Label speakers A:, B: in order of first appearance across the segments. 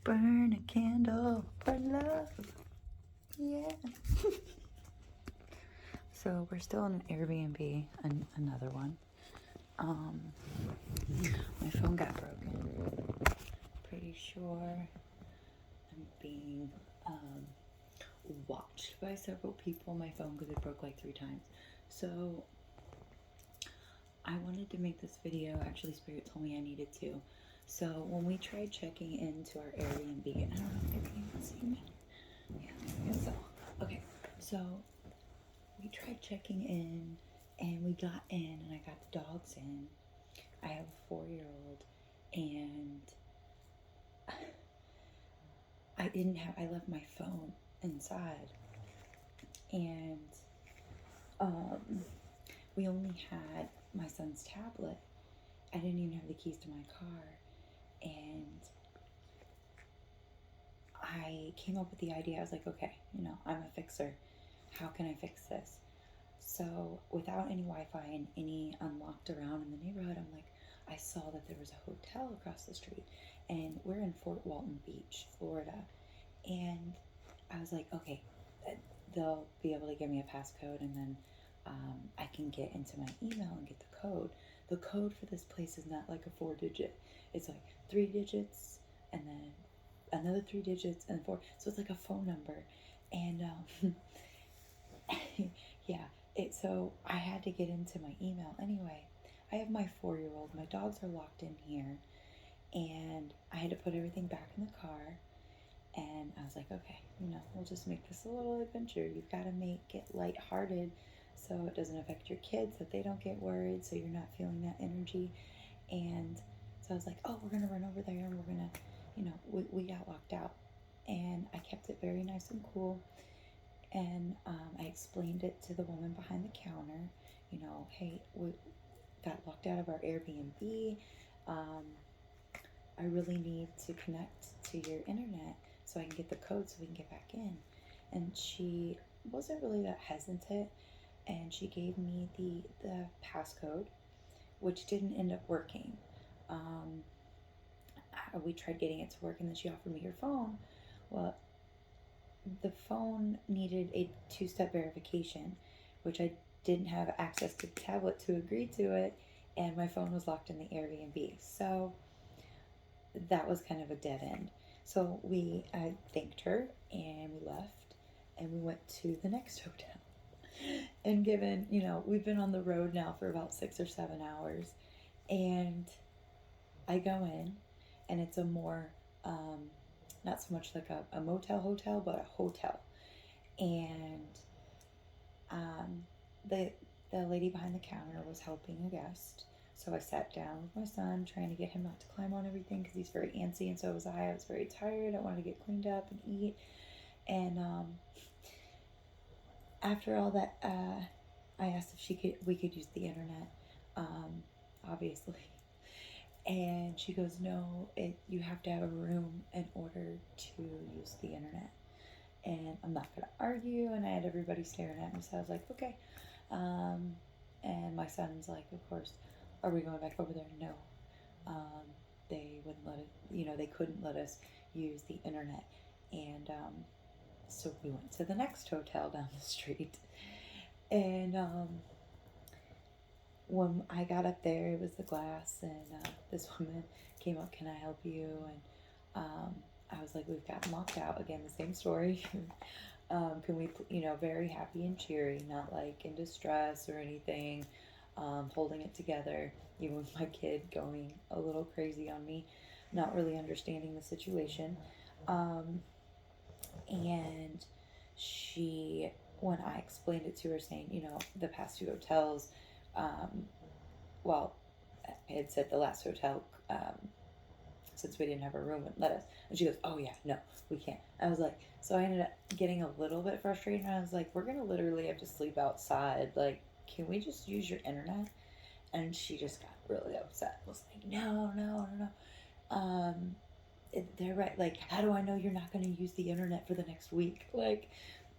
A: Burn a candle for love. Yeah. So we're still in an Airbnb, another one. My phone got broken. Pretty sure I'm being watched by several people on my phone because it broke like 3 times. So I wanted to make this video. Actually, Spirit told me I needed to. So when we tried checking into our Airbnb, and I don't know if you can see me. Yeah, I guess so. Okay, so we tried checking in, and we got in, and I got the dogs in. I have a 4-year-old, and I left my phone inside, and we only had my son's tablet. I didn't even have the keys to my car, and I came up with the idea. I was like, okay, I'm a fixer. How can I fix this? So without any Wi-Fi and any unlocked around in the neighborhood, I'm like, I saw that there was a hotel across the street, and we're in Fort Walton Beach, Florida. And I was like, okay, they'll be able to give me a passcode, and then I can get into my email and get the code. The code for this place is not like a 4-digit. It's like 3 digits, and then another 3 digits, and 4. So it's like a phone number. And yeah, so I had to get into my email anyway. I have my 4-year-old. My dogs are locked in here, and I had to put everything back in the car. And I was like, okay, we'll just make this a little adventure. You've got to make it lighthearted so it doesn't affect your kids, that they don't get worried, so you're not feeling that energy. And so I was like, oh, we're going to run over there, and we're going to, we got locked out. And I kept it very nice and cool. And I explained it to the woman behind the counter, hey, we got locked out of our Airbnb. I really need to connect to your internet so I can get the code so we can get back in. And she wasn't really that hesitant, and she gave me the passcode, which didn't end up working. We tried getting it to work, and then she offered me her phone. Well, the phone needed a 2-step verification, which I didn't have access to the tablet to agree to it, and my phone was locked in the Airbnb. So that was kind of a dead end. So I thanked her, and we left, and we went to the next hotel. And given, we've been on the road now for about 6 or 7 hours, and I go in, and it's a more, not so much like a motel hotel, but a hotel. And the lady behind the counter was helping a guest. So I sat down with my son, trying to get him not to climb on everything because he's very antsy, and so was I. I was very tired. I wanted to get cleaned up and eat. And after all that, I asked if we could use the internet, obviously. And she goes, no, you have to have a room in order to use the internet. And I'm not going to argue, and I had everybody staring at me, so I was like, okay. And my son's like, of course, are we going back over there? No. They wouldn't let it, they couldn't let us use the internet. And so we went to the next hotel down the street. And when I got up there, it was the glass, and this woman came up, can I help you? And I was like, we've gotten locked out. Again, the same story. Can we, very happy and cheery, not like in distress or anything, holding it together, even with my kid going a little crazy on me, not really understanding the situation. And she, when I explained it to her, saying, the past 2 hotels, well, I had said the last hotel, since we didn't have a room, wouldn't let us. And she goes, oh yeah, no, we can't. I was like, so I ended up getting a little bit frustrated, and I was like, we're going to literally have to sleep outside. Like, can we just use your internet? And she just got really upset. Was like, no. They're right. Like, how do I know you're not going to use the internet for the next week? Like,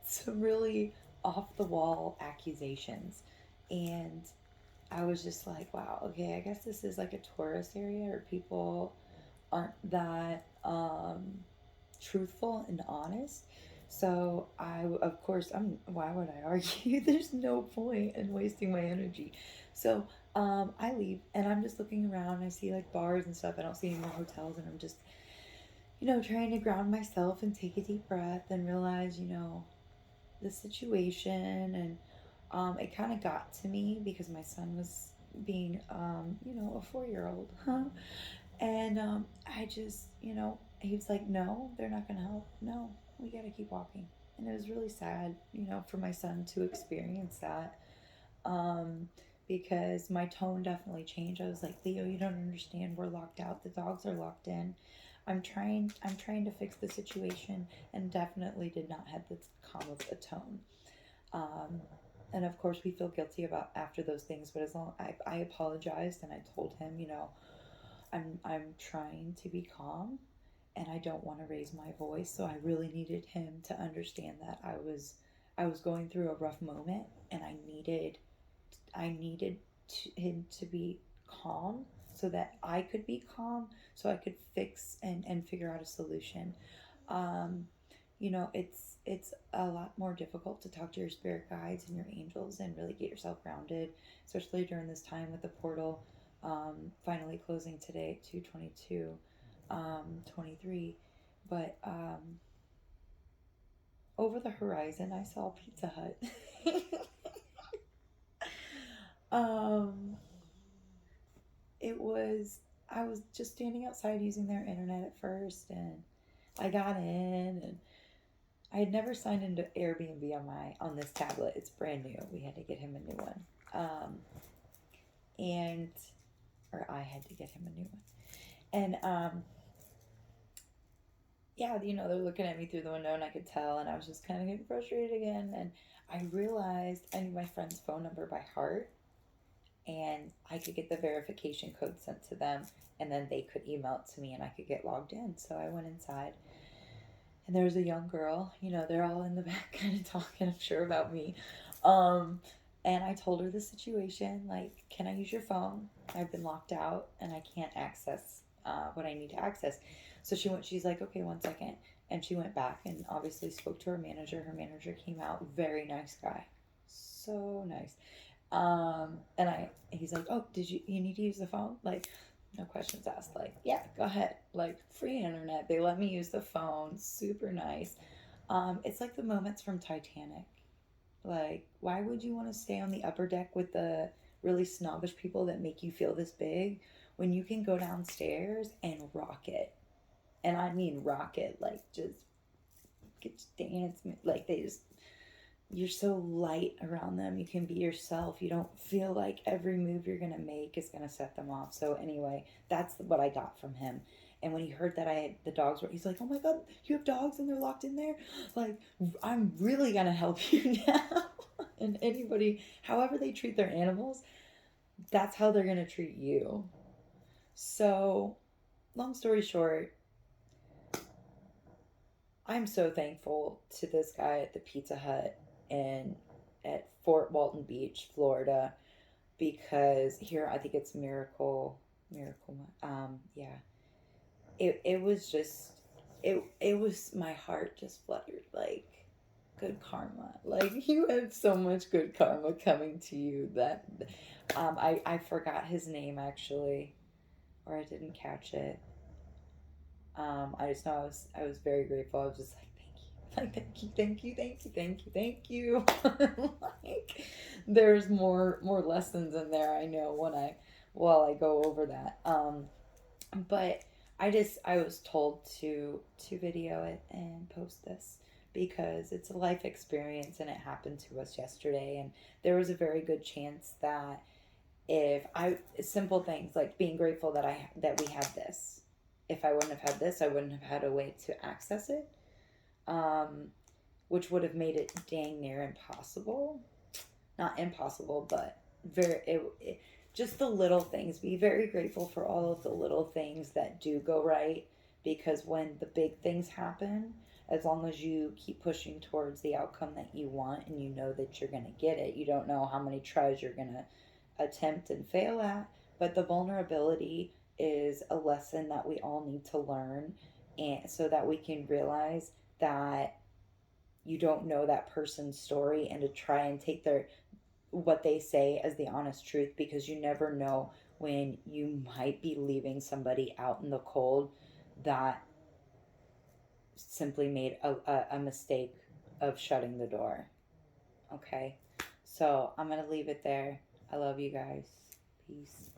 A: some really off the wall accusations. And I was just like, wow, okay, I guess this is like a tourist area, or people aren't that truthful and honest. So of course, why would I argue? There's no point in wasting my energy. So I leave and I'm just looking around. I see like bars and stuff. I don't see any more hotels, and I'm just, trying to ground myself and take a deep breath and realize, the situation. And it kind of got to me because my son was being, a 4-year old. And I just, he was like, no, they're not going to help. No, we got to keep walking. And it was really sad, for my son to experience that. Um, because my tone definitely changed. I was like, Leo, you don't understand. We're locked out. The dogs are locked in. I'm trying to fix the situation, and definitely did not have this calm of a tone. Um, and of course, we feel guilty about after those things. But as long I apologized and I told him, I'm trying to be calm, and I don't want to raise my voice. So I really needed him to understand that I was going through a rough moment, and I needed him to be calm so that I could be calm, so I could fix and figure out a solution. Um, it's a lot more difficult to talk to your spirit guides and your angels and really get yourself grounded, especially during this time with the portal finally closing today at 2:22, 23. But over the horizon, I saw Pizza Hut. um, it was I was just standing outside using their internet at first, and I got in, and I had never signed into Airbnb on this tablet. It's brand new. We had to get him a new one. And or I had to get him a new one. And yeah, they're looking at me through the window, and I could tell, and I was just kind of getting frustrated again. And I realized I knew my friend's phone number by heart, and I could get the verification code sent to them, and then they could email it to me, and I could get logged in. So I went inside, and there was a young girl. They're all in the back, kind of talking, I'm sure, about me. Um, and I told her the situation, like, can I use your phone? I've been locked out, and I can't access what I need to access. So she's like, okay, 1 second. And she went back and obviously spoke to her manager. Her manager came out, very nice guy. So nice. He's like, oh, you need to use the phone? Like, no questions asked. Like, yeah, go ahead. Like, free internet. They let me use the phone. Super nice. It's like the moments from Titanic. Like, why would you want to stay on the upper deck with the really snobbish people that make you feel this big when you can go downstairs and rock it? And I mean rock it, like just get to dance, like you're so light around them. You can be yourself. You don't feel like every move you're gonna make is gonna set them off. So anyway, that's what I got from him. And when he heard that I had the dogs, he's like, "Oh my god, you have dogs and they're locked in there! Like, I'm really gonna help you now." And anybody, however they treat their animals, that's how they're gonna treat you. So, long story short, I'm so thankful to this guy at the Pizza Hut in at Fort Walton Beach, Florida, because here I think it's Miracle. Yeah, it was just it was my heart just fluttered like good karma. Like you have so much good karma coming to you that I forgot his name actually, or I didn't catch it. I just know I was very grateful. I was just like, thank you, thank you, thank you, thank you, thank you. Like, there's more lessons in there. I know while I go over that. But I was told to video it and post this because it's a life experience and it happened to us yesterday, and there was a very good chance that if I simple things like being grateful that we have this. If I wouldn't have had this, I wouldn't have had a way to access it, um, which would have made it dang near impossible. Not impossible, but just the little things. Be very grateful for all of the little things that do go right, because when the big things happen, as long as you keep pushing towards the outcome that you want and you know that you're going to get it, you don't know how many tries you're going to attempt and fail at, but the vulnerability is a lesson that we all need to learn. and so that we can realize that you don't know that person's story, and to try and take their what they say as the honest truth, because you never know when you might be leaving somebody out in the cold that simply made a mistake of shutting the door. Okay, so I'm gonna leave it there. I love you guys. Peace.